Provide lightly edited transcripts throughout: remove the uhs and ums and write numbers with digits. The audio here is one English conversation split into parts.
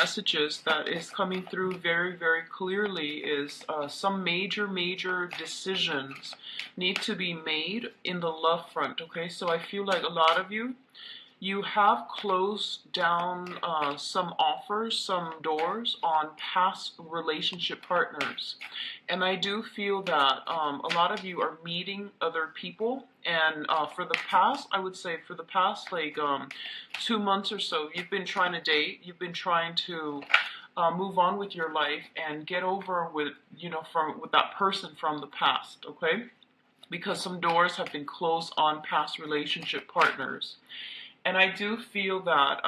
messages that is coming through very, very clearly is some major decisions need to be made in the love front, okay? So I feel like a lot of you have closed down some offers, some doors on past relationship partners. And I do feel that a lot of you are meeting other people. And for the past, I would say for the past like 2 months or so, you've been trying to date, you've been trying to move on with your life and get over with, with that person from the past, okay? Because some doors have been closed on past relationship partners. And I do feel that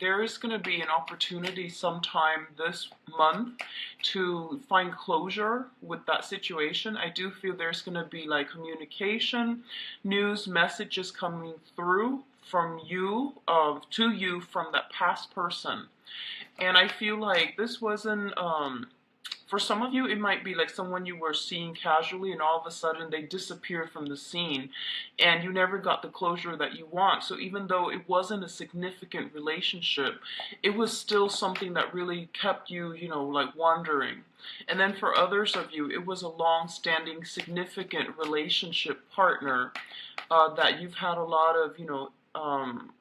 there is going to be an opportunity sometime this month to find closure with that situation. I do feel there's going to be like communication, news, messages coming through from you, to you from that past person. And I feel like this wasn't, for some of you, it might be like someone you were seeing casually and all of a sudden they disappeared from the scene and you never got the closure that you want. So even though it wasn't a significant relationship, it was still something that really kept you, like wondering. And then for others of you, it was a long-standing, significant relationship partner that you've had a lot of,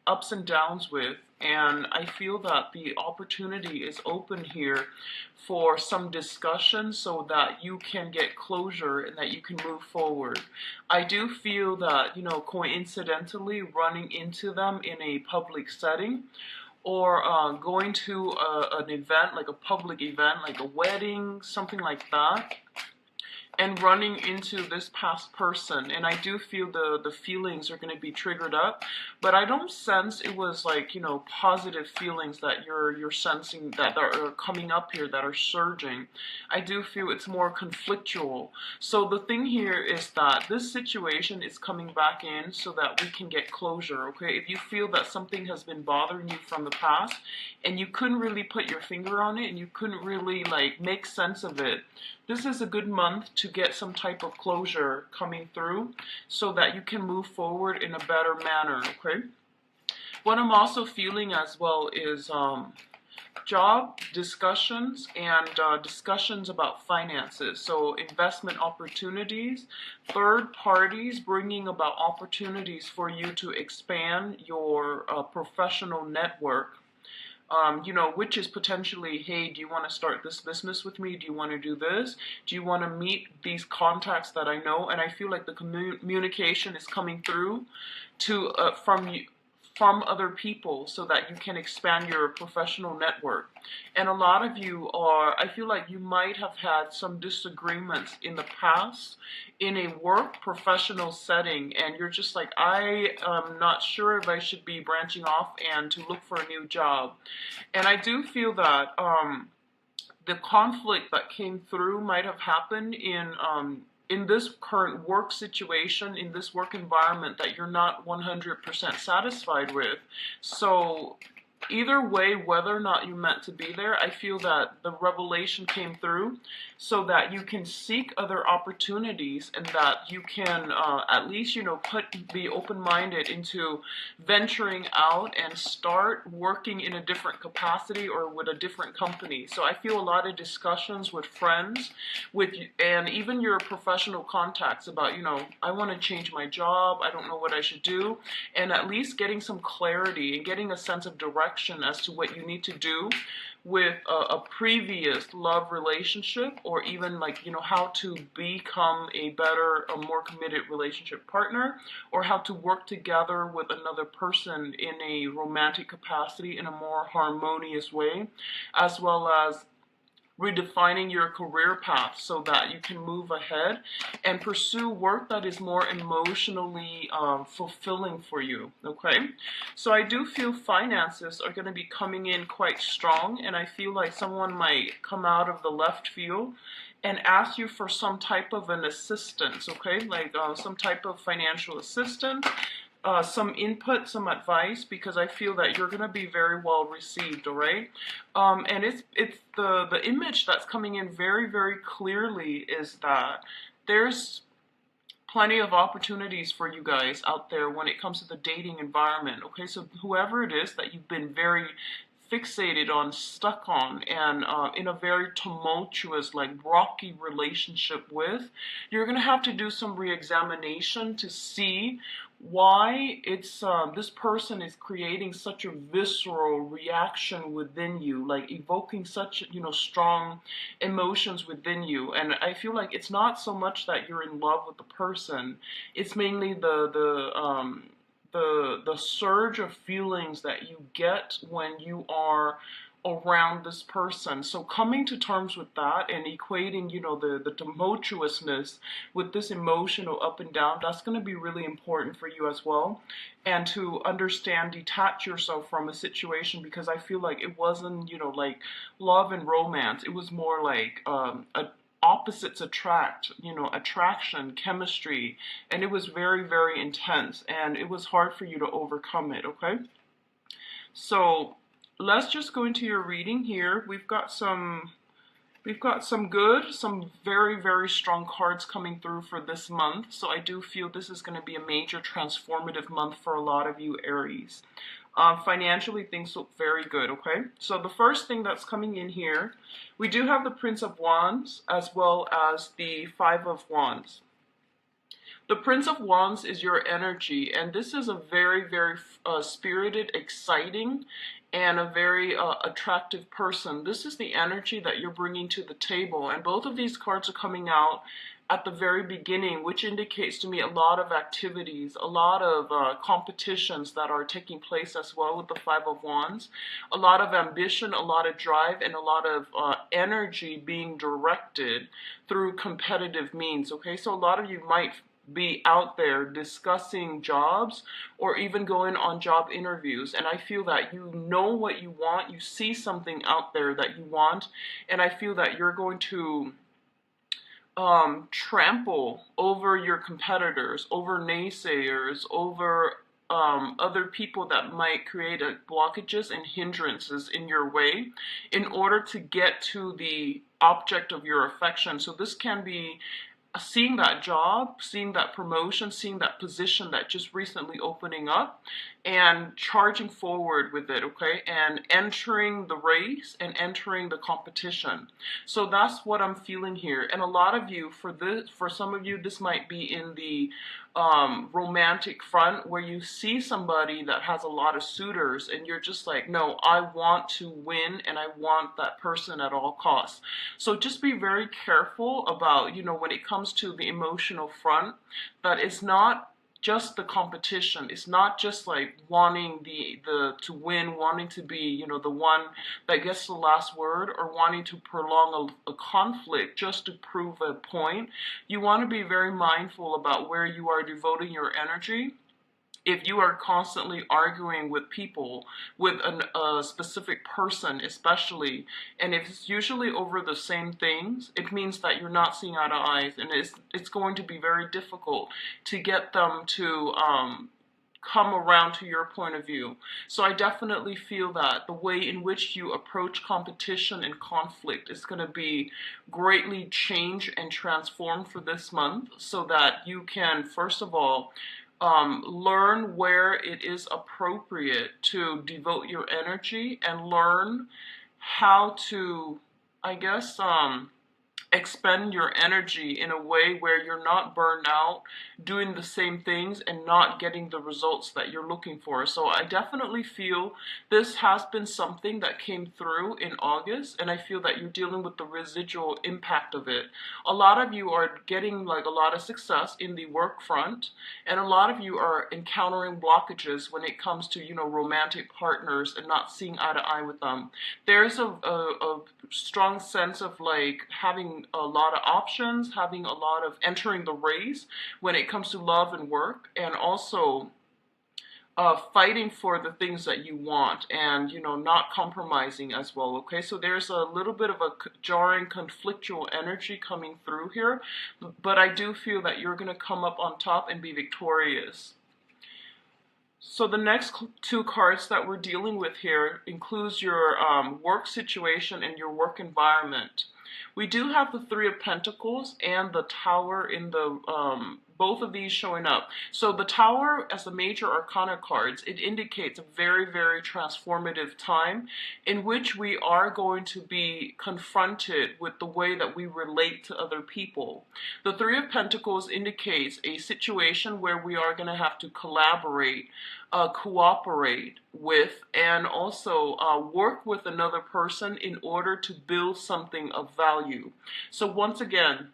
ups and downs with. And I feel that the opportunity is open here for some discussion so that you can get closure and that you can move forward. I do feel that, coincidentally running into them in a public setting or going to an event, like a public event, like a wedding, something like that, and running into this past person. And I do feel the feelings are going to be triggered up, but I don't sense it was like, positive feelings that you're sensing that are coming up here, that are surging. I do feel it's more conflictual. So the thing here is that this situation is coming back in so that we can get closure, okay? If you feel that something has been bothering you from the past and you couldn't really put your finger on it and you couldn't really like make sense of it, this is a good month to get some type of closure coming through so that you can move forward in a better manner, okay? What I'm also feeling as well is job discussions and discussions about finances. So investment opportunities, third parties bringing about opportunities for you to expand your professional network. Which is potentially, hey, do you want to start this business with me? Do you want to do this? Do you want to meet these contacts that I know? And I feel like the communication is coming through to from other people so that you can expand your professional network. And a lot of you I feel like you might have had some disagreements in the past in a work professional setting, and you're just like, I am not sure if I should be branching off and to look for a new job. And I do feel that the conflict that came through might have happened in this current work situation, in this work environment that you're not 100% satisfied with. So either way, whether or not you meant to be there, I feel that the revelation came through so that you can seek other opportunities and that you can at least, be open-minded into venturing out and start working in a different capacity or with a different company. So I feel a lot of discussions with friends, and even your professional contacts about, I want to change my job, I don't know what I should do, and at least getting some clarity and getting a sense of direction as to what you need to do with a previous love relationship, or even like, how to become a better, a more committed relationship partner, or how to work together with another person in a romantic capacity in a more harmonious way, as well as redefining your career path so that you can move ahead and pursue work that is more emotionally fulfilling for you, okay? So I do feel finances are going to be coming in quite strong, and I feel like someone might come out of the left field and ask you for some type of an assistance, okay? Like some type of financial assistance, some input, some advice, because I feel that you're going to be very well received, all right? And it's the image that's coming in very, very clearly is that there's plenty of opportunities for you guys out there when it comes to the dating environment, okay? So whoever it is that you've been very fixated on, stuck on, and in a very tumultuous, like rocky relationship with, you're going to have to do some re-examination to see why it's this person is creating such a visceral reaction within you, like evoking such, you know, strong emotions within you. And I feel like it's not so much that you're in love with the person, it's mainly the surge of feelings that you get when you are around this person. So coming to terms with that and equating, you know, the tumultuousness with this emotional up and down, that's going to be really important for you as well. And to understand, detach yourself from a situation, because I feel like it wasn't, you know, like love and romance. It was more like a opposites attract, you know, attraction, chemistry, and it was very, very intense, and it was hard for you to overcome it, okay? So let's just go into your reading here. We've got some very, very strong cards coming through for this month. So I do feel this is going to be a major transformative month for a lot of you Aries. Financially, things look very good, okay? So the first thing that's coming in here, we do have the Prince of Wands as well as the Five of Wands. The Prince of Wands is your energy, and this is a very, very spirited, exciting, and a very attractive person. This is the energy that you're bringing to the table, and both of these cards are coming out at the very beginning, which indicates to me a lot of activities, a lot of competitions that are taking place as well with the Five of Wands, a lot of ambition, a lot of drive, and a lot of energy being directed through competitive means, okay? So a lot of you might be out there discussing jobs or even going on job interviews, and I feel that you know what you want, you see something out there that you want, and I feel that you're going to trample over your competitors, over naysayers, over other people that might create blockages and hindrances in your way in order to get to the object of your affection. So this can be seeing that job, seeing that promotion, seeing that position that just recently opening up and charging forward with it, okay? And entering the race and entering the competition. So that's what I'm feeling here. And a lot of you, for some of you, this might be in the romantic front where you see somebody that has a lot of suitors and you're just like, no, I want to win and I want that person at all costs. So just be very careful about, you know, when it comes to the emotional front, that it's not just the competition. It's not just like wanting to win, wanting to be, you know, the one that gets the last word, or wanting to prolong a conflict just to prove a point. You want to be very mindful about where you are devoting your energy. If you are constantly arguing with people, with a specific person especially, and if it's usually over the same things, it means that you're not seeing eye to eye, and it's going to be very difficult to get them to come around to your point of view. So I definitely feel that the way in which you approach competition and conflict is going to be greatly changed and transformed for this month, so that you can, first of all, learn where it is appropriate to devote your energy, and learn how to, I guess, expend your energy in a way where you're not burned out doing the same things and not getting the results that you're looking for. So I definitely feel this has been something that came through in August, and I feel that you're dealing with the residual impact of it. A lot of you are getting like a lot of success in the work front, and a lot of you are encountering blockages when it comes to, you know, romantic partners and not seeing eye to eye with them. There's a strong sense of like having a lot of options, having a lot of entering the race when it comes to love and work, and also fighting for the things that you want, and, you know, not compromising as well, okay? So there's a little bit of a jarring, conflictual energy coming through here, but I do feel that you're going to come up on top and be victorious. So the next two cards that we're dealing with here includes your work situation and your work environment. We do have the Three of Pentacles and the Tower in the both of these showing up. So the Tower, as the major arcana cards, it indicates a very, very transformative time in which we are going to be confronted with the way that we relate to other people. The Three of Pentacles indicates a situation where we are going to have to collaborate, cooperate with, and also work with another person in order to build something of value. So once again,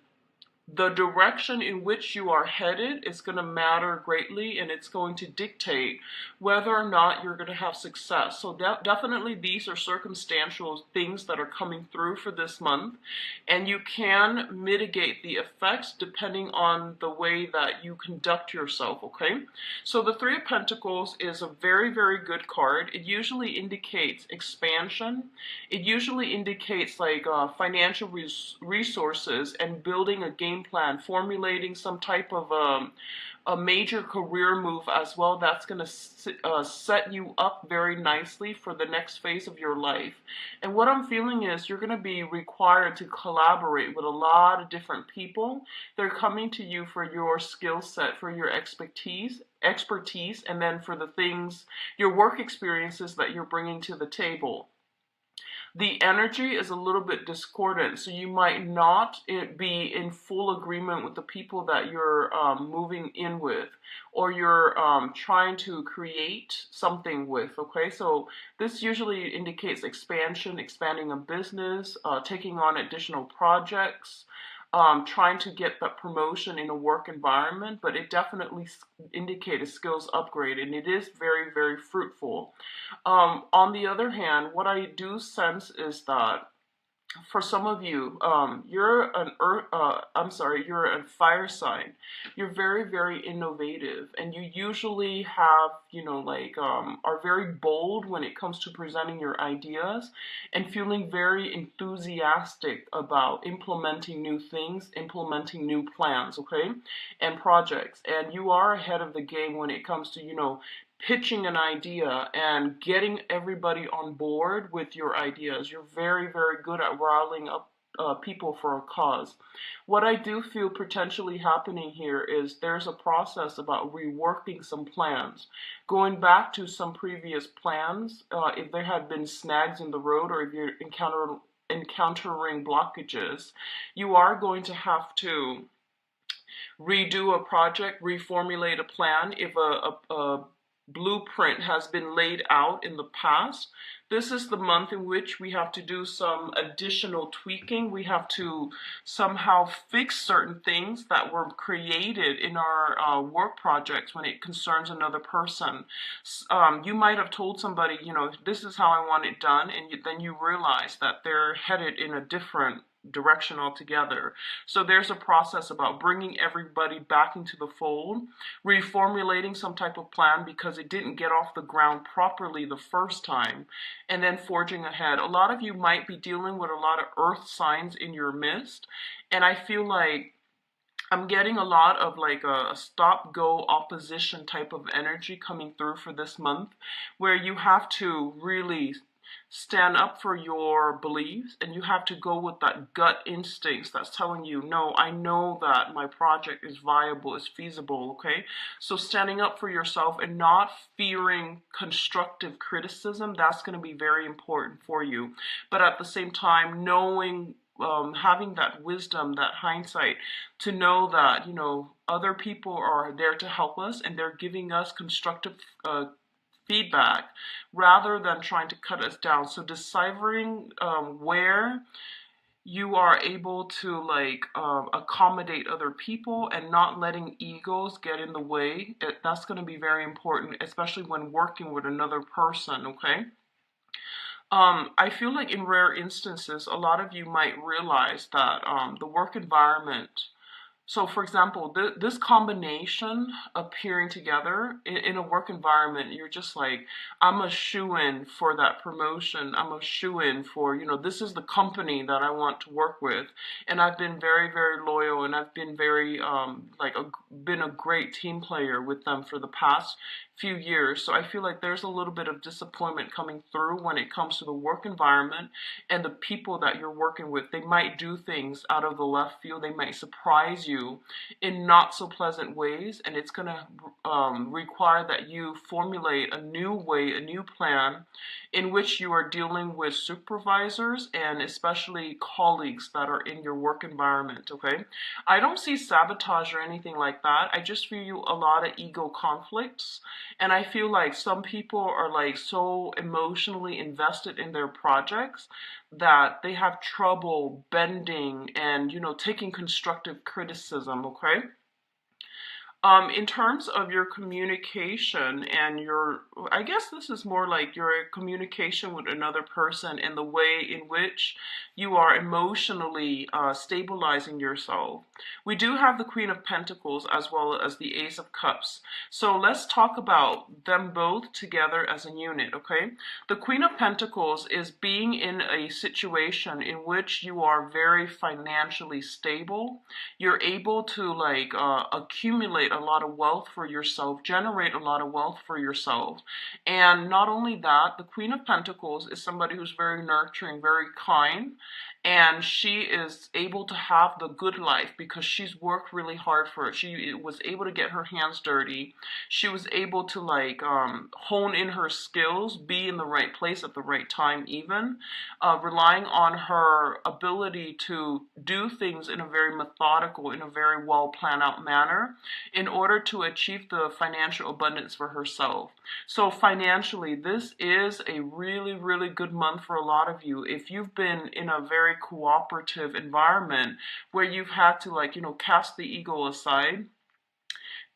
the direction in which you are headed is going to matter greatly, and it's going to dictate whether or not you're going to have success. So definitely these are circumstantial things that are coming through for this month, and you can mitigate the effects depending on the way that you conduct yourself, okay? So the Three of Pentacles is a very, very good card. It usually indicates expansion. It usually indicates like financial resources and building a game plan, formulating some type of a major career move as well. That's going to set you up very nicely for the next phase of your life. And what I'm feeling is you're going to be required to collaborate with a lot of different people. They're coming to you for your skill set, for your expertise, and then for the things, your work experiences that you're bringing to the table. The energy is a little bit discordant, so you might not be in full agreement with the people that you're moving in with, or you're trying to create something with, okay? So this usually indicates expansion, expanding a business, taking on additional projects, trying to get that promotion in a work environment, but it definitely indicates a skills upgrade, and it is very, very fruitful. On the other hand, what I do sense is that for some of you, you're you're a fire sign. You're very, very innovative, and you usually have, are very bold when it comes to presenting your ideas and feeling very enthusiastic about implementing new things, implementing new plans, okay, and projects. And you are ahead of the game when it comes to, pitching an idea and getting everybody on board with your ideas. You're very, very good at riling up people for a cause. What I do feel potentially happening here is there's a process about reworking some plans, going back to some previous plans, if there had been snags in the road, or if you're encountering blockages. You are going to have to redo a project, reformulate a plan if a blueprint has been laid out in the past. This is the month in which we have to do some additional tweaking. We have to somehow fix certain things that were created in our work projects when it concerns another person. You might have told somebody, this is how I want it done, and then you realize that they're headed in a different direction altogether. So there's a process about bringing everybody back into the fold, reformulating some type of plan because it didn't get off the ground properly the first time, and then forging ahead. A lot of you might be dealing with a lot of earth signs in your midst, and I feel like I'm getting a lot of like a stop-go opposition type of energy coming through for this month, where you have to really stand up for your beliefs, and you have to go with that gut instincts that's telling you, no, I know that my project is viable, is feasible, okay? So standing up for yourself and not fearing constructive criticism, that's going to be very important for you. But at the same time, knowing, having that wisdom, that hindsight, to know that, other people are there to help us, and they're giving us constructive feedback rather than trying to cut us down. So deciphering where you are able to accommodate other people and not letting egos get in the way, that's going to be very important, especially when working with another person, okay? I feel like in rare instances, a lot of you might realize that the work environment, so for example, this combination appearing together in a work environment, you're just like, I'm a shoo-in for that promotion. I'm a shoo-in for, this is the company that I want to work with. And I've been very, very loyal, and I've been very, been a great team player with them for the past few years. So I feel like there's a little bit of disappointment coming through when it comes to the work environment and the people that you're working with. They might do things out of the left field. They might surprise you in not so pleasant ways, and it's going to require that you formulate a new way, a new plan in which you are dealing with supervisors and especially colleagues that are in your work environment, okay? I don't see sabotage or anything like that. I just feel a lot of ego conflicts, and I feel like some people are like so emotionally invested in their projects that they have trouble bending and, taking constructive criticism, okay? In terms of your communication and I guess this is more like your communication with another person and the way in which you are emotionally stabilizing yourself. We do have the Queen of Pentacles as well as the Ace of Cups. So let's talk about them both together as a unit, okay? The Queen of Pentacles is being in a situation in which you are very financially stable. You're able to accumulate a lot of wealth for yourself, generate a lot of wealth for yourself. And not only that, the Queen of Pentacles is somebody who's very nurturing, very kind, and she is able to have the good life because she's worked really hard for it. She was able to get her hands dirty. She was able to hone in her skills, be in the right place at the right time even, relying on her ability to do things in a very methodical, in a very well planned out manner in order to achieve the financial abundance for herself. So financially, this is a really, really good month for a lot of you. If you've been in a very cooperative environment where you've had to cast the ego aside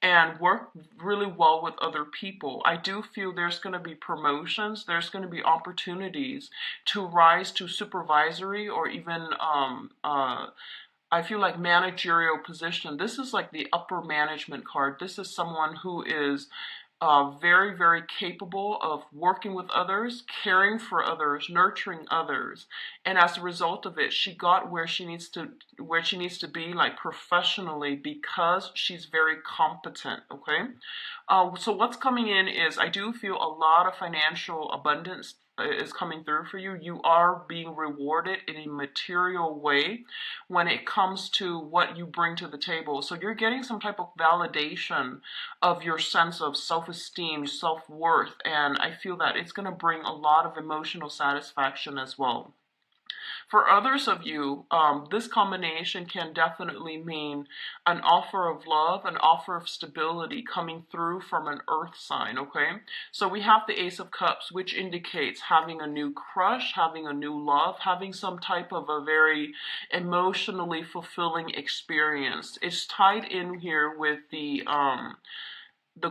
and work really well with other people, I do feel there's going to be promotions, there's going to be opportunities to rise to supervisory or even I feel like managerial position. This is like the upper management card. This is someone who is very, very capable of working with others, caring for others, nurturing others, and as a result of it, she got where she needs to be, like professionally, because she's very competent. Okay, so what's coming in is I do feel a lot of financial abundance is coming through for you. You are being rewarded in a material way when it comes to what you bring to the table. So you're getting some type of validation of your sense of self-esteem, self-worth, and I feel that it's going to bring a lot of emotional satisfaction as well. For others of you, this combination can definitely mean an offer of love, an offer of stability coming through from an earth sign, okay? So we have the Ace of Cups, which indicates having a new crush, having a new love, having some type of a very emotionally fulfilling experience. It's tied in here with the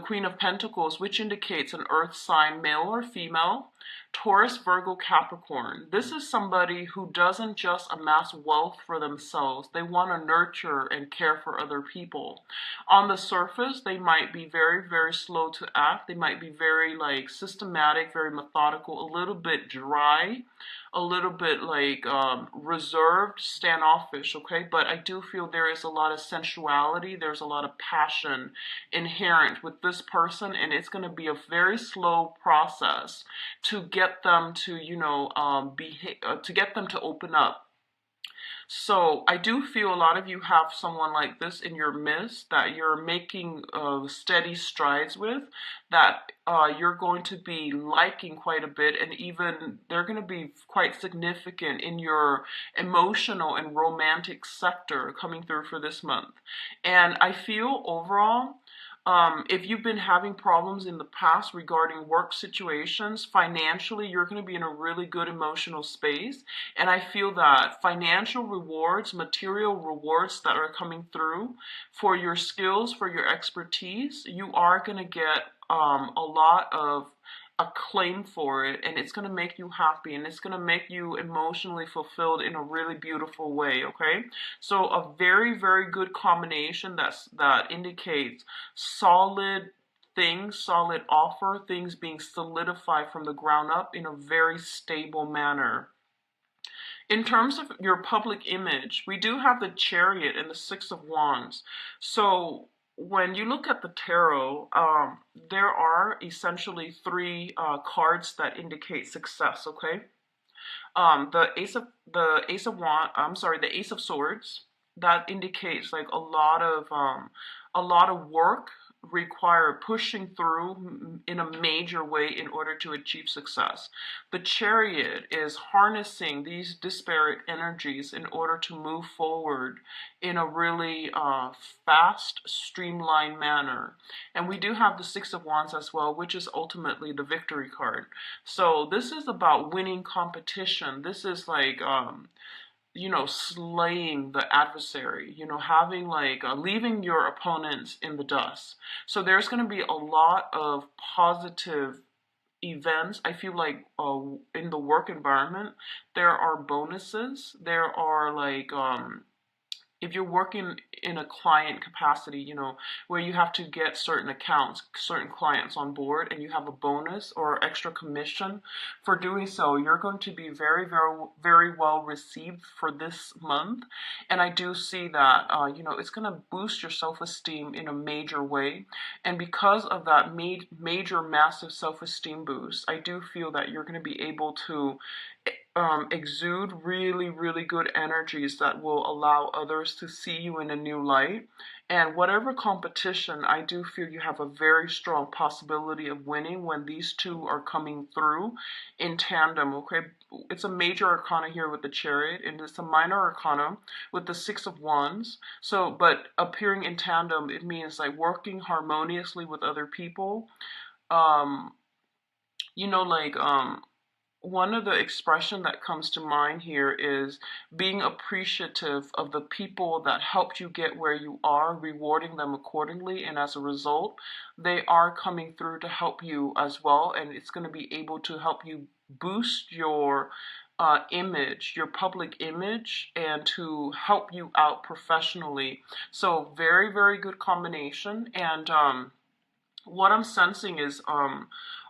Queen of Pentacles, which indicates an earth sign, male or female, Taurus, Virgo, Capricorn. This is somebody who doesn't just amass wealth for themselves. They want to nurture and care for other people. On the surface, they might be very, very slow to act. They might be very systematic, very methodical, a little bit dry, a little bit reserved, standoffish, okay? But I do feel there is a lot of sensuality, there's a lot of passion inherent with this person, and it's going to be a very slow process to get them to, to get them to open up. So I do feel a lot of you have someone like this in your midst that you're making steady strides with, that you're going to be liking quite a bit, and even they're going to be quite significant in your emotional and romantic sector coming through for this month. And I feel overall, if you've been having problems in the past regarding work situations, financially, you're going to be in a really good emotional space. And I feel that financial rewards, material rewards that are coming through for your skills, for your expertise, you are going to get a lot of acclaim for it, and it's going to make you happy, and it's going to make you emotionally fulfilled in a really beautiful way, okay? So a very, very good combination that indicates solid things, solid offer, things being solidified from the ground up in a very stable manner. In terms of your public image, we do have the Chariot and the Six of Wands. So when you look at the tarot, there are essentially three cards that indicate success. Okay, the Ace of Wand. I'm sorry, the Ace of Swords. That indicates like a lot of work require pushing through in a major way in order to achieve success. The Chariot is harnessing these disparate energies in order to move forward in a really fast, streamlined manner. And we do have the Six of Wands as well, which is ultimately the victory card. So this is about winning competition. This is like slaying the adversary, having like leaving your opponents in the dust. So there's going to be a lot of positive events. I feel like in the work environment, there are bonuses. There are like if you're working in a client capacity, where you have to get certain accounts, certain clients on board, and you have a bonus or extra commission for doing so, you're going to be very, very, very well received for this month. And I do see that, it's going to boost your self-esteem in a major way. And because of that major, massive self-esteem boost, I do feel that you're going to be able to exude really, really good energies that will allow others to see you in a new light. And whatever competition, I do feel you have a very strong possibility of winning when these two are coming through in tandem, okay? It's a major arcana here with the Chariot, and it's a minor arcana with the Six of Wands. So, but appearing in tandem, it means like working harmoniously with other people. Um, like, one of the expression that comes to mind here is being appreciative of the people that helped you get where you are, rewarding them accordingly, and as a result, they are coming through to help you as well, and it's going to be able to help you boost your image, your public image, and to help you out professionally. So very, very good combination. And what I'm sensing is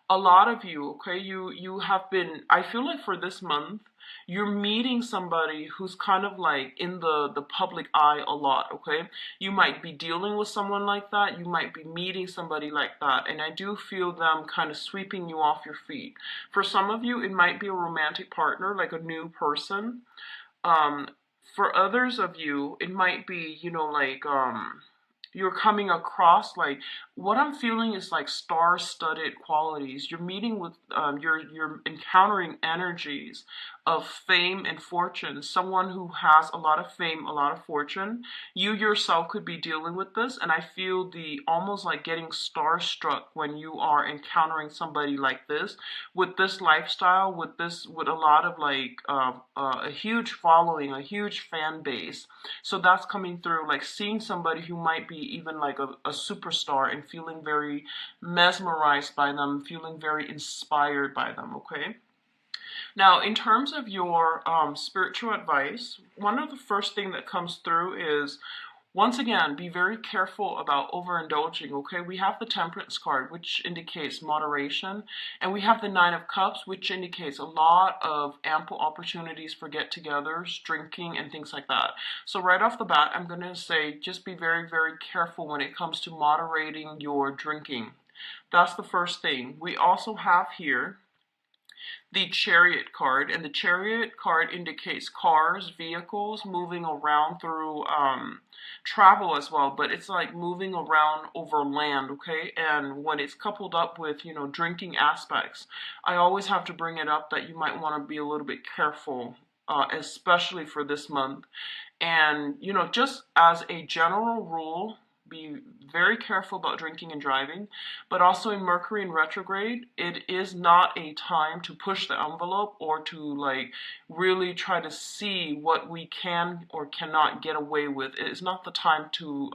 a lot of you, okay, you have been, I feel like for this month, you're meeting somebody who's kind of like in the public eye a lot, okay? You might be dealing with someone like that. You might be meeting somebody like that. And I do feel them kind of sweeping you off your feet. For some of you, it might be a romantic partner, like a new person. Um, for others of you, it might be, you're coming across like what I'm feeling is like star-studded qualities. You're meeting with you're encountering energies of fame and fortune. Someone who has a lot of fame, a lot of fortune. You yourself could be dealing with this, and I feel the almost like getting starstruck when you are encountering somebody like this with this lifestyle, with a lot of like a huge following, a huge fan base. So that's coming through, like seeing somebody who might be even like a superstar and feeling very mesmerized by them, feeling very inspired by them, okay? Now, in terms of your spiritual advice, one of the first thing that comes through is, once again, be very careful about overindulging, okay? We have the Temperance card, which indicates moderation, and we have the Nine of Cups, which indicates a lot of ample opportunities for get-togethers, drinking, and things like that. So right off the bat, I'm going to say just be very, very careful when it comes to moderating your drinking. That's the first thing. We also have here the Chariot card, and the Chariot card indicates cars, vehicles moving around through travel as well, but it's like moving around over land, okay? And when it's coupled up with, drinking aspects, I always have to bring it up that you might want to be a little bit careful, especially for this month. And, just as a general rule, be very careful about drinking and driving, but also in Mercury in retrograde, it is not a time to push the envelope or to like really try to see what we can or cannot get away with. It is not the time to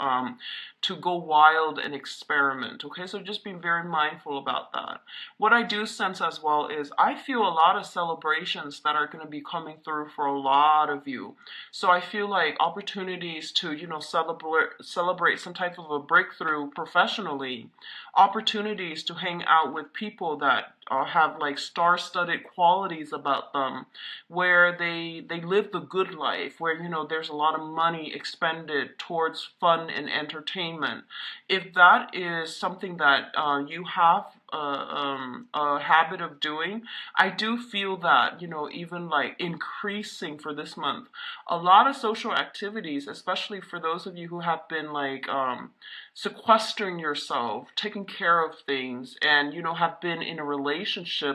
go wild and experiment, okay? So just be very mindful about that. What I do sense as well is I feel a lot of celebrations that are going to be coming through for a lot of you. So I feel like opportunities to, celebrate some type type of a breakthrough professionally, opportunities to hang out with people that have like star-studded qualities about them, where they live the good life, where there's a lot of money expended towards fun and entertainment. If that is something that you have a habit of doing, I do feel that even like increasing for this month. A lot of social activities, especially for those of you who have been like sequestering yourself, taking care of things, and have been in a relationship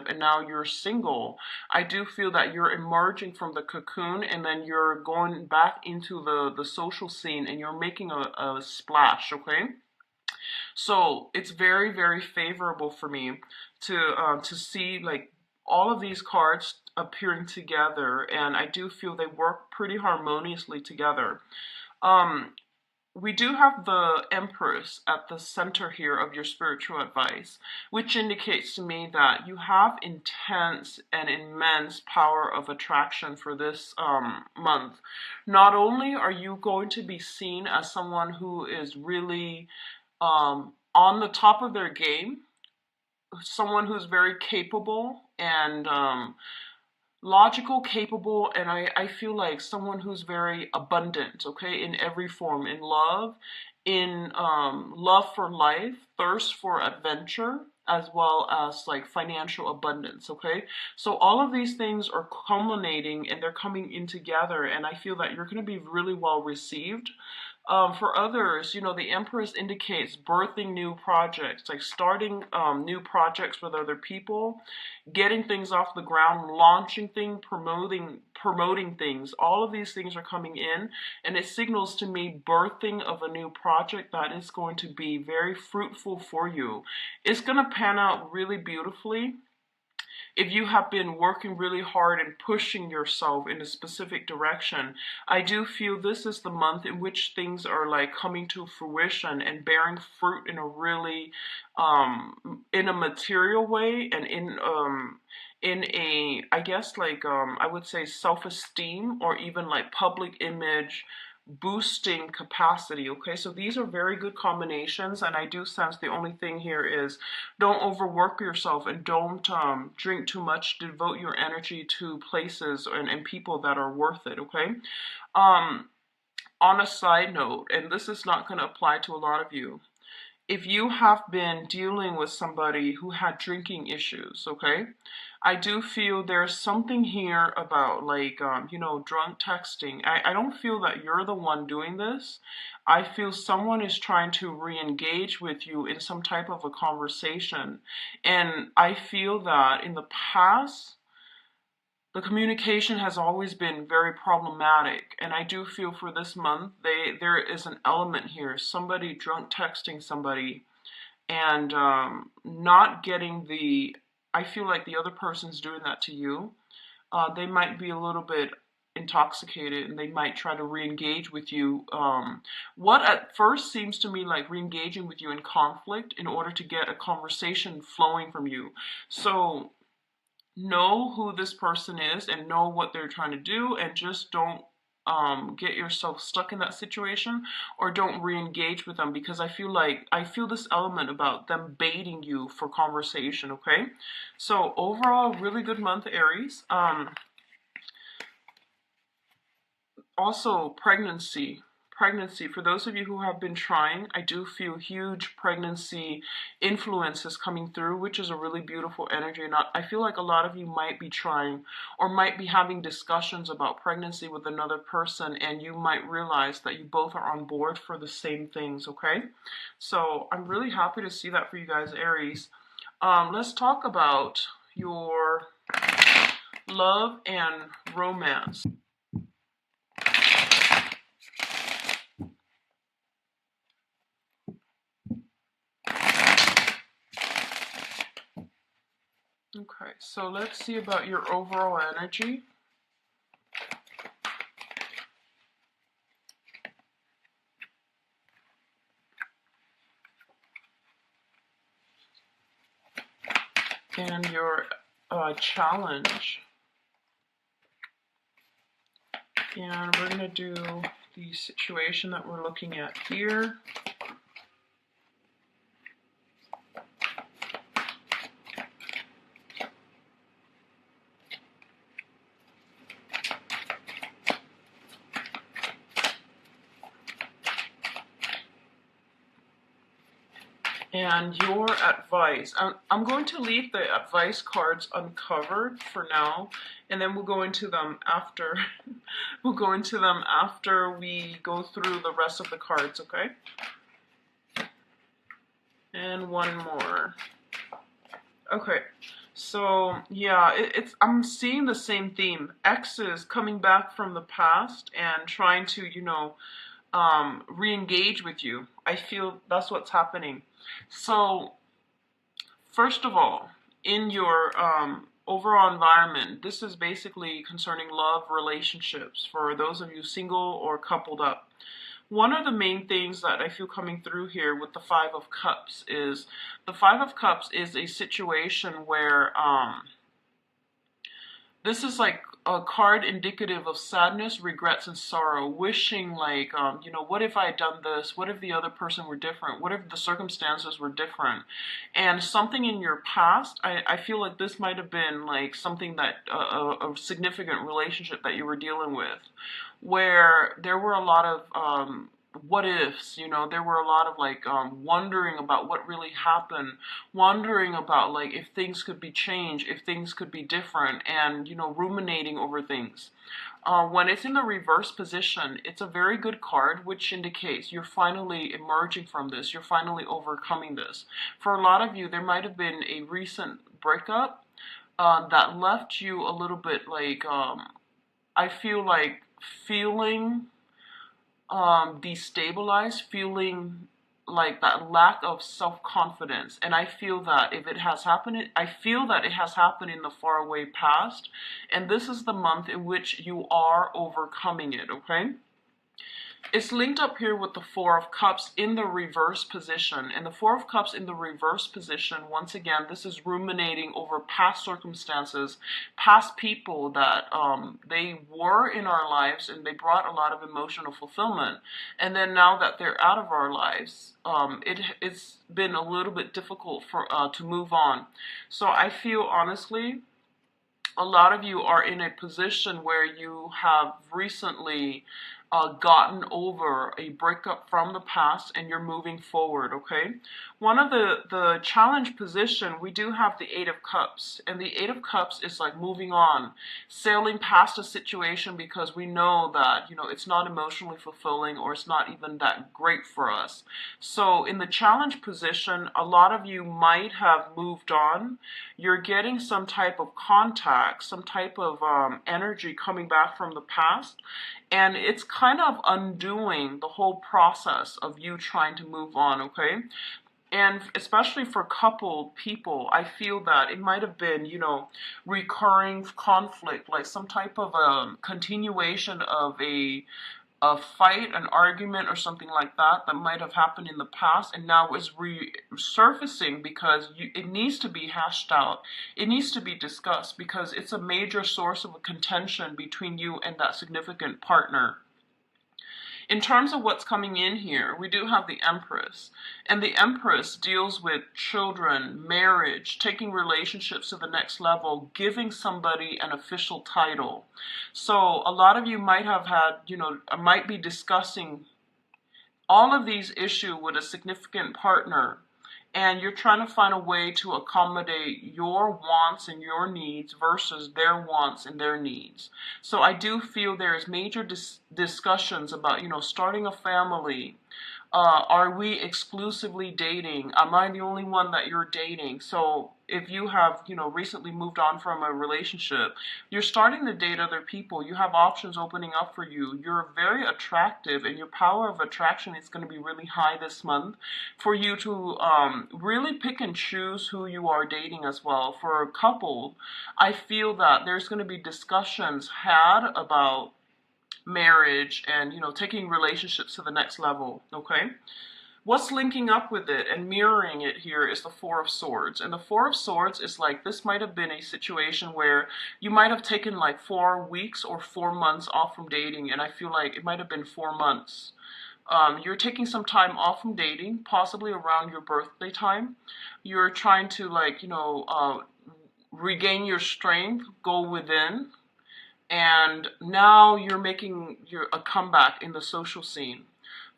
and now you're single. I do feel that you're emerging from the cocoon and then you're going back into the social scene and you're making a splash, okay? So it's very, very favorable for me to see like all of these cards appearing together, and I do feel they work pretty harmoniously together. Um, we do have the Empress at the center here of your spiritual advice, which indicates to me that you have intense and immense power of attraction for this month. Not only are you going to be seen as someone who is really on the top of their game, someone who's very capable and logical, capable, and I feel like someone who's very abundant, okay, in every form, in love for life, thirst for adventure, as well as like financial abundance, okay? So all of these things are culminating and they're coming in together, and I feel that you're going to be really well received. For others, the Empress indicates birthing new projects, like starting new projects with other people, getting things off the ground, launching things, promoting things. All of these things are coming in, and it signals to me birthing of a new project that is going to be very fruitful for you. It's going to pan out really beautifully. If you have been working really hard and pushing yourself in a specific direction, I do feel this is the month in which things are like coming to fruition and bearing fruit in a really, in a material way, and in a, I guess like, I would say self-esteem or even like public image boosting capacity. Okay, so these are very good combinations, and I do sense the only thing here is don't overwork yourself and don't drink too much. Devote your energy to places and people that are worth it. Okay. um on a side note, and this is not going to apply to a lot of you, if you have been dealing with somebody who had drinking issues, okay, I do feel there's something here about like, drunk texting. I don't feel that you're the one doing this. I feel someone is trying to re-engage with you in some type of a conversation. And I feel that in the past, the communication has always been very problematic, and I do feel for this month there is an element here, somebody drunk texting somebody and not getting the, I feel like the other person's doing that to you. They might be a little bit intoxicated and they might try to re-engage with you. What at first seems to me like re-engaging with you in conflict in order to get a conversation flowing from you. So know who this person is and know what they're trying to do, and just don't get yourself stuck in that situation, or don't re-engage with them, because I feel this element about them baiting you for conversation. Okay, so overall, really good month, Aries. Also, pregnancy, for those of you who have been trying, I do feel huge pregnancy influences coming through, which is a really beautiful energy. And I feel like a lot of you might be trying or might be having discussions about pregnancy with another person, and you might realize that you both are on board for the same things. Okay, so I'm really happy to see that for you guys, Aries. Let's talk about your love and romance. Okay, so let's see about your overall energy. And your challenge. And we're going to do the situation that we're looking at here. And your advice. I'm going to leave the advice cards uncovered for now, and then we'll go into them after. We'll go into them after we go through the rest of the cards, okay? And one more. Okay. So yeah, I'm seeing the same theme. Exes coming back from the past and trying to, re-engage with you. I feel that's what's happening. So first of all, in your overall environment, this is basically concerning love relationships for those of you single or coupled up. One of the main things that I feel coming through here with the Five of Cups is the Five of Cups is a situation where this is like a card indicative of sadness, regrets, and sorrow, wishing like, what if I had done this? What if the other person were different? What if the circumstances were different? And something in your past, I feel like this might have been like something that, a significant relationship that you were dealing with, where there were a lot of, what ifs, there were a lot of like wondering about what really happened, wondering about like if things could be changed, if things could be different, and ruminating over things. When it's in the reverse position, it's a very good card, which indicates you're finally emerging from this, you're finally overcoming this. For a lot of you, there might have been a recent breakup that left you a little bit like, I feel like feeling destabilized, feeling like that lack of self-confidence. And I feel that if it has happened, I feel that it has happened in the faraway past, and this is the month in which you are overcoming it, okay? It's linked up here with the Four of Cups in the reverse position. And the Four of Cups in the reverse position, once again, this is ruminating over past circumstances, past people that they were in our lives and they brought a lot of emotional fulfillment. And then now that they're out of our lives, it's been a little bit difficult for to move on. So I feel honestly, a lot of you are in a position where you have recently gotten over a breakup from the past and you're moving forward, okay? One of the challenge position, we do have the Eight of Cups, and the Eight of Cups is like moving on, sailing past a situation because we know that, it's not emotionally fulfilling or it's not even that great for us. So in the challenge position, a lot of you might have moved on. You're getting some type of contact, some type of energy coming back from the past, and it's kind of undoing the whole process of you trying to move on, okay? And especially for coupled people, I feel that it might have been, recurring conflict, like some type of continuation of a fight, an argument, or something like that that might have happened in the past and now is resurfacing because it needs to be hashed out. It needs to be discussed because it's a major source of contention between you and that significant partner. In terms of what's coming in here, we do have the Empress. And the Empress deals with children, marriage, taking relationships to the next level, giving somebody an official title. So a lot of you might have had, might be discussing all of these issues with a significant partner, and you're trying to find a way to accommodate your wants and your needs versus their wants and their needs. So I do feel there is major discussions about, starting a family. Are we exclusively dating? Am I the only one that you're dating? So if you have, recently moved on from a relationship, you're starting to date other people. You have options opening up for you. You're very attractive, and your power of attraction is going to be really high this month for you to really pick and choose who you are dating as well. For a couple, I feel that there's going to be discussions had about marriage and taking relationships to the next level, okay? What's linking up with it and mirroring it here is the Four of Swords. And the Four of Swords is like, this might have been a situation where you might have taken like 4 weeks or 4 months off from dating, and I feel like it might have been 4 months. You're taking some time off from dating, possibly around your birthday time. You're trying to like, regain your strength, go within, and now you're making a comeback in the social scene.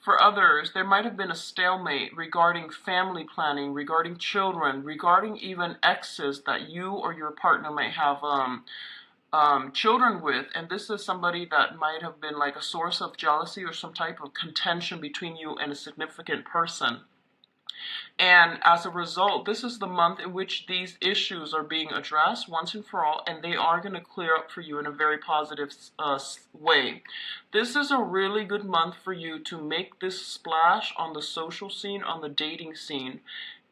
For others, there might have been a stalemate regarding family planning, regarding children, regarding even exes that you or your partner might have children with, and this is somebody that might have been like a source of jealousy or some type of contention between you and a significant person. And as a result, this is the month in which these issues are being addressed once and for all, and they are going to clear up for you in a very positive way. This is a really good month for you to make this splash on the social scene, on the dating scene.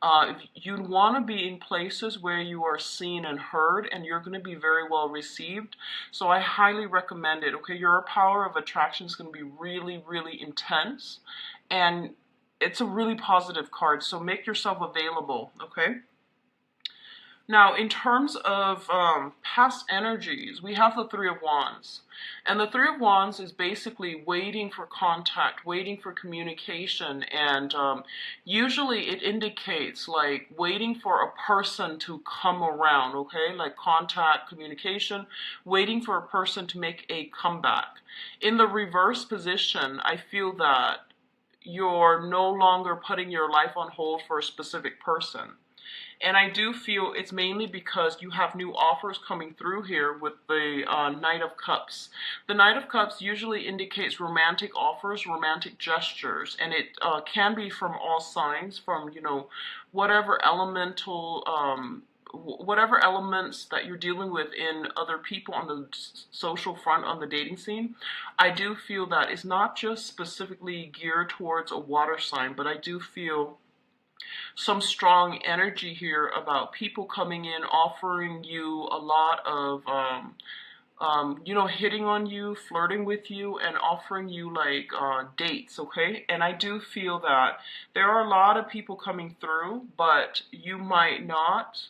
If you want to be in places where you are seen and heard, and you're going to be very well received. So I highly recommend it. Okay, your power of attraction is going to be really, really intense, and it's a really positive card, so make yourself available, okay? Now, in terms of past energies, we have the Three of Wands. And the Three of Wands is basically waiting for contact, waiting for communication, and usually it indicates like waiting for a person to come around, okay? Like contact, communication, waiting for a person to make a comeback. In the reverse position, I feel that you're no longer putting your life on hold for a specific person. And I do feel it's mainly because you have new offers coming through here with the Knight of Cups. The Knight of Cups usually indicates romantic offers, romantic gestures, and it can be from all signs, from, you know, whatever elemental whatever elements that you're dealing with in other people on the social front, on the dating scene. I do feel that it's not just specifically geared towards a water sign, but I do feel some strong energy here about people coming in, offering you a lot of, you know, hitting on you, flirting with you, and offering you like dates, okay? And I do feel that there are a lot of people coming through, but you might not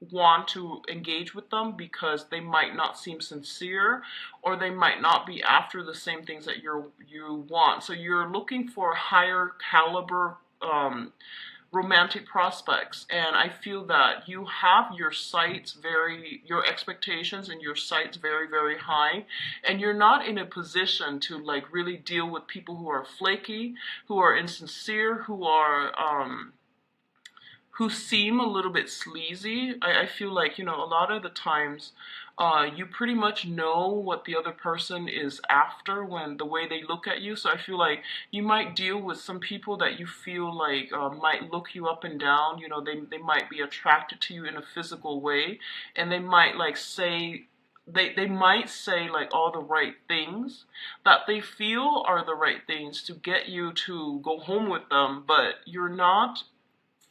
want to engage with them because they might not seem sincere, or they might not be after the same things that you want. So you're looking for higher caliber romantic prospects, and I feel that you have your sights your expectations and your sights very, very high, and you're not in a position to like really deal with people who are flaky, who are insincere, who seem a little bit sleazy. I feel like, you know, a lot of the times you pretty much know what the other person is after when the way they look at you. So I feel like you might deal with some people that you feel like might look you up and down. You know, they might be attracted to you in a physical way, and they might like say, they might say like all the right things that they feel are the right things to get you to go home with them, but you're not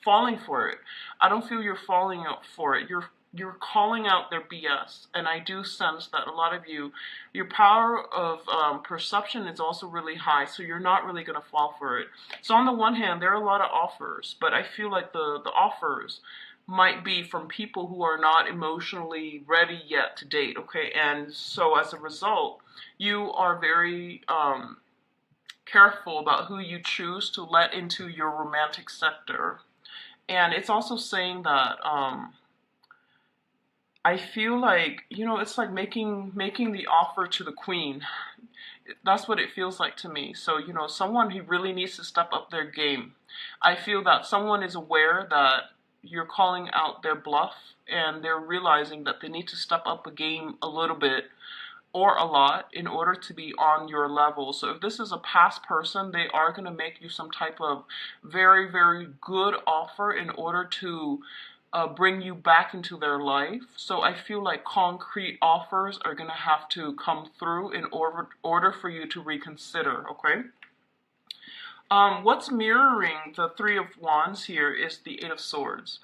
falling for it. I don't feel you're falling out for it. You're calling out their BS, and I do sense that a lot of you, your power of perception is also really high, so you're not really going to fall for it. So on the one hand, there are a lot of offers, but I feel like the offers might be from people who are not emotionally ready yet to date, okay? And so as a result, you are very careful about who you choose to let into your romantic sector. And it's also saying that I feel like, you know, it's like making the offer to the queen. That's what it feels like to me. So, you know, someone who really needs to step up their game. I feel that someone is aware that you're calling out their bluff, and they're realizing that they need to step up a game a little bit or a lot in order to be on your level. So if this is a past person, they are going to make you some type of very, very good offer in order to bring you back into their life. So I feel like concrete offers are going to have to come through in order for you to reconsider, okay? What's mirroring the Three of Wands here is the Eight of Swords.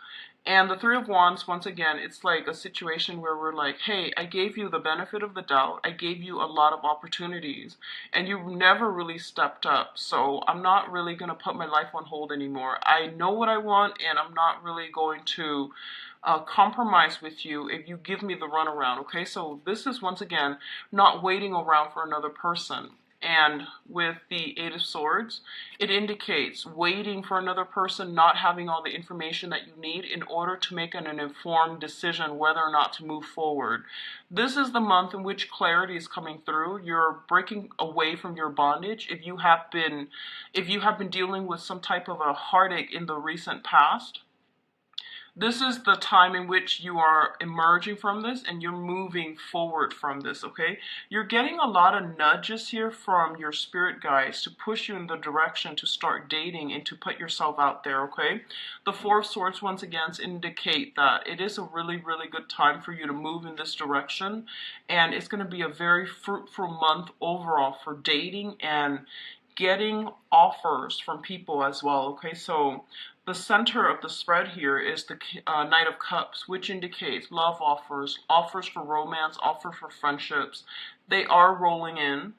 And the Three of Wands, once again, it's like a situation where we're like, hey, I gave you the benefit of the doubt. I gave you a lot of opportunities, and you've never really stepped up. So I'm not really going to put my life on hold anymore. I know what I want, and I'm not really going to compromise with you if you give me the runaround, okay? So this is, once again, not waiting around for another person. and with the Eight of Swords, it indicates waiting for another person, not having all the information that you need in order to make an informed decision whether or not to move forward. This is the month in which clarity is coming through. You're breaking away from your bondage. If you have been dealing with some type of a heartache in the recent past, this is the time in which you are emerging from this and you're moving forward from this, okay? You're getting a lot of nudges here from your spirit guides to push you in the direction to start dating and to put yourself out there, okay? The Four of Swords once again indicate that it is a really, really good time for you to move in this direction, and it's going to be a very fruitful month overall for dating and getting offers from people as well, okay? So the center of the spread here is the Knight of Cups, which indicates love offers, offers for romance, offers for friendships. They are rolling in.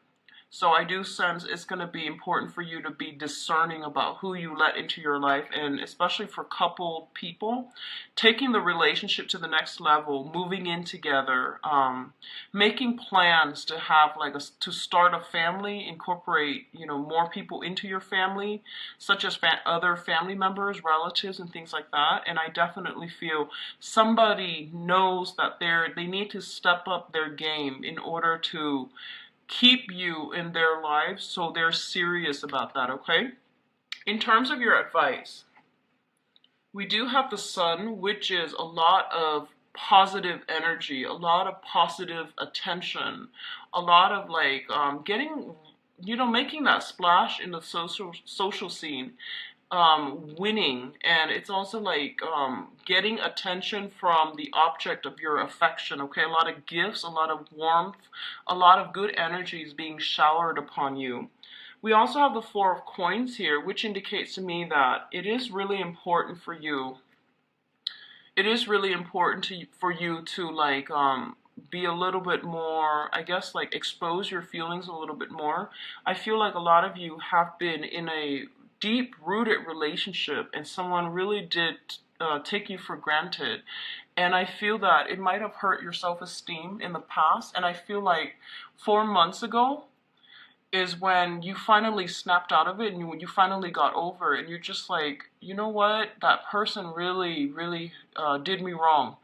So I do sense it's going to be important for you to be discerning about who you let into your life, and especially for coupled people, taking the relationship to the next level, moving in together, making plans to have to start a family, incorporate more people into your family, such as other family members, relatives, and things like that. And I definitely feel somebody knows that they need to step up their game in order to keep you in their lives, so they're serious about that, okay? In terms of your advice, we do have the Sun, which is a lot of positive energy, a lot of positive attention, a lot of getting, making that splash in the social scene, winning, and it's also getting attention from the object of your affection, okay? A lot of gifts, a lot of warmth, a lot of good energies being showered upon you. We also have the Four of Coins here, which indicates to me that it is really important for you. It is really important for you to be a little bit more, I guess, expose your feelings a little bit more. I feel like a lot of you have been in a deep-rooted relationship and someone really did take you for granted, and I feel that it might have hurt your self-esteem in the past, and I feel like 4 months ago is when you finally snapped out of it and you finally got over it, and you're just like, you know what, that person really did me wrong.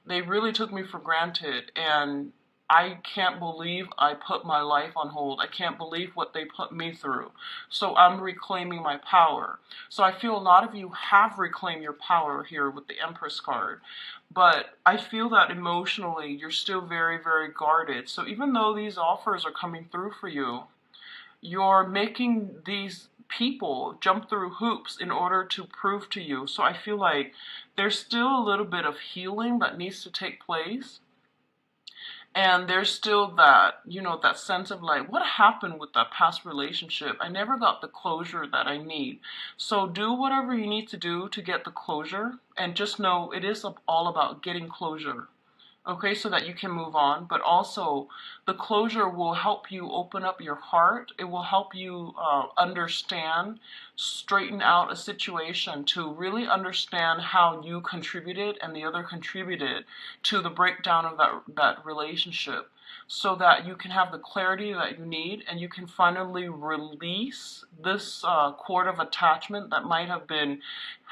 They really took me for granted, and I can't believe I put my life on hold. I can't believe what they put me through. So I'm reclaiming my power. So I feel a lot of you have reclaimed your power here with the Empress card. But I feel that emotionally you're still very, very guarded. So even though these offers are coming through for you, you're making these people jump through hoops in order to prove to you. So I feel like there's still a little bit of healing that needs to take place. And there's still that, that sense of what happened with that past relationship? I never got the closure that I need. So do whatever you need to do to get the closure, and just know it is all about getting closure. Okay, so that you can move on, but also the closure will help you open up your heart. It will help you understand, straighten out a situation, to really understand how you contributed and the other contributed to the breakdown of that relationship, so that you can have the clarity that you need and you can finally release this cord of attachment that might have been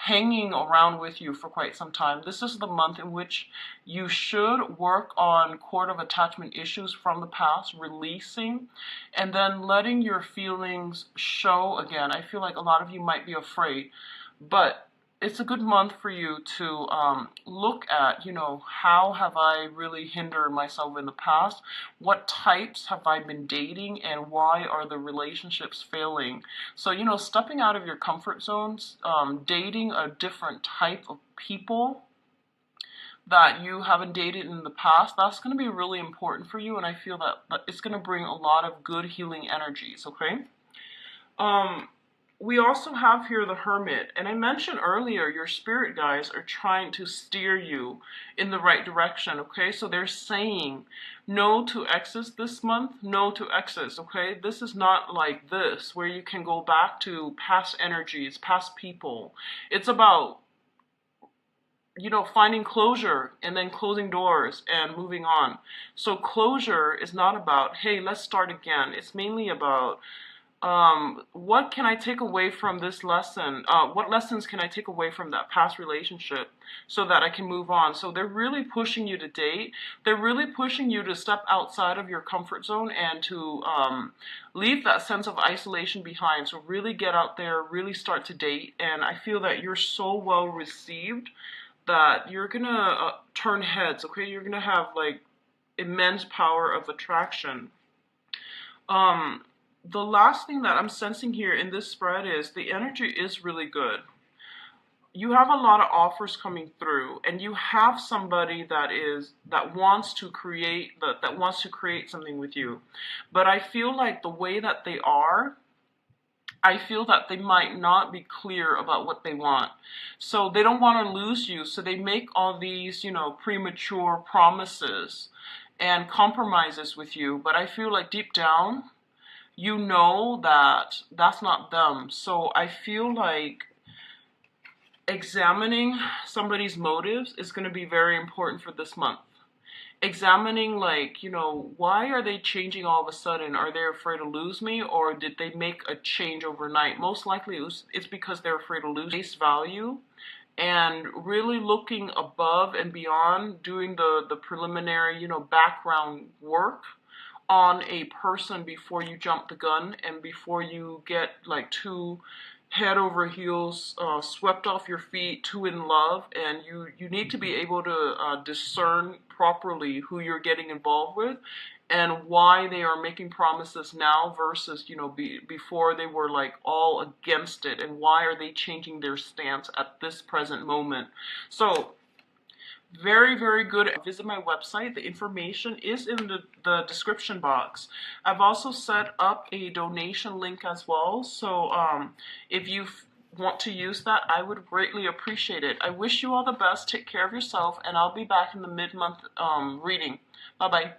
hanging around with you for quite some time. This is the month in which you should work on cord of attachment issues from the past, releasing, and then letting your feelings show again. I feel like a lot of you might be afraid, but it's a good month for you to look at, how have I really hindered myself in the past? What types have I been dating, and why are the relationships failing? So, stepping out of your comfort zones, dating a different type of people that you haven't dated in the past, that's going to be really important for you, and I feel that it's going to bring a lot of good healing energies, okay? We also have here the Hermit, and I mentioned earlier your spirit guides are trying to steer you in the right direction, okay? So they're saying no to exes this month, no to exes, okay? This is not like this, where you can go back to past energies, past people. It's about you know, finding closure and then closing doors and moving on. So closure is not about, hey, let's start again. It's mainly about, what can I take away from this lesson? What lessons can I take away from that past relationship so that I can move on? So they're really pushing you to date. They're really pushing you to step outside of your comfort zone and to leave that sense of isolation behind. So really get out there, really start to date. And I feel that you're so well received that you're gonna turn heads, okay? You're gonna have like immense power of attraction. Um, the last thing that I'm sensing here in this spread is the energy is really good. You have a lot of offers coming through, and you have somebody that wants to create that wants to create something with you. But I feel like the way that they are, I feel that they might not be clear about what they want. So they don't want to lose you, so they make all these, you know, premature promises and compromises with you. But I feel like deep down, you know that that's not them. So I feel like examining somebody's motives is going to be very important for this month. Examining, like, you know, why are they changing all of a sudden? Are they afraid to lose me, or did they make a change overnight? Most likely it's because they're afraid to lose face value, and really looking above and beyond, doing the preliminary, you know, background work on a person before you jump the gun and before you get like too head over heels, swept off your feet, too in love. And you need to be able to discern properly who you're getting involved with and why they are making promises now versus, you know, before they were like all against it, and why are they changing their stance at this present moment. So very, very good. Visit my website. The information is in the description box. I've also set up a donation link as well. So if you want to use that, I would greatly appreciate it. I wish you all the best. Take care of yourself, and I'll be back in the mid-month reading. Bye-bye.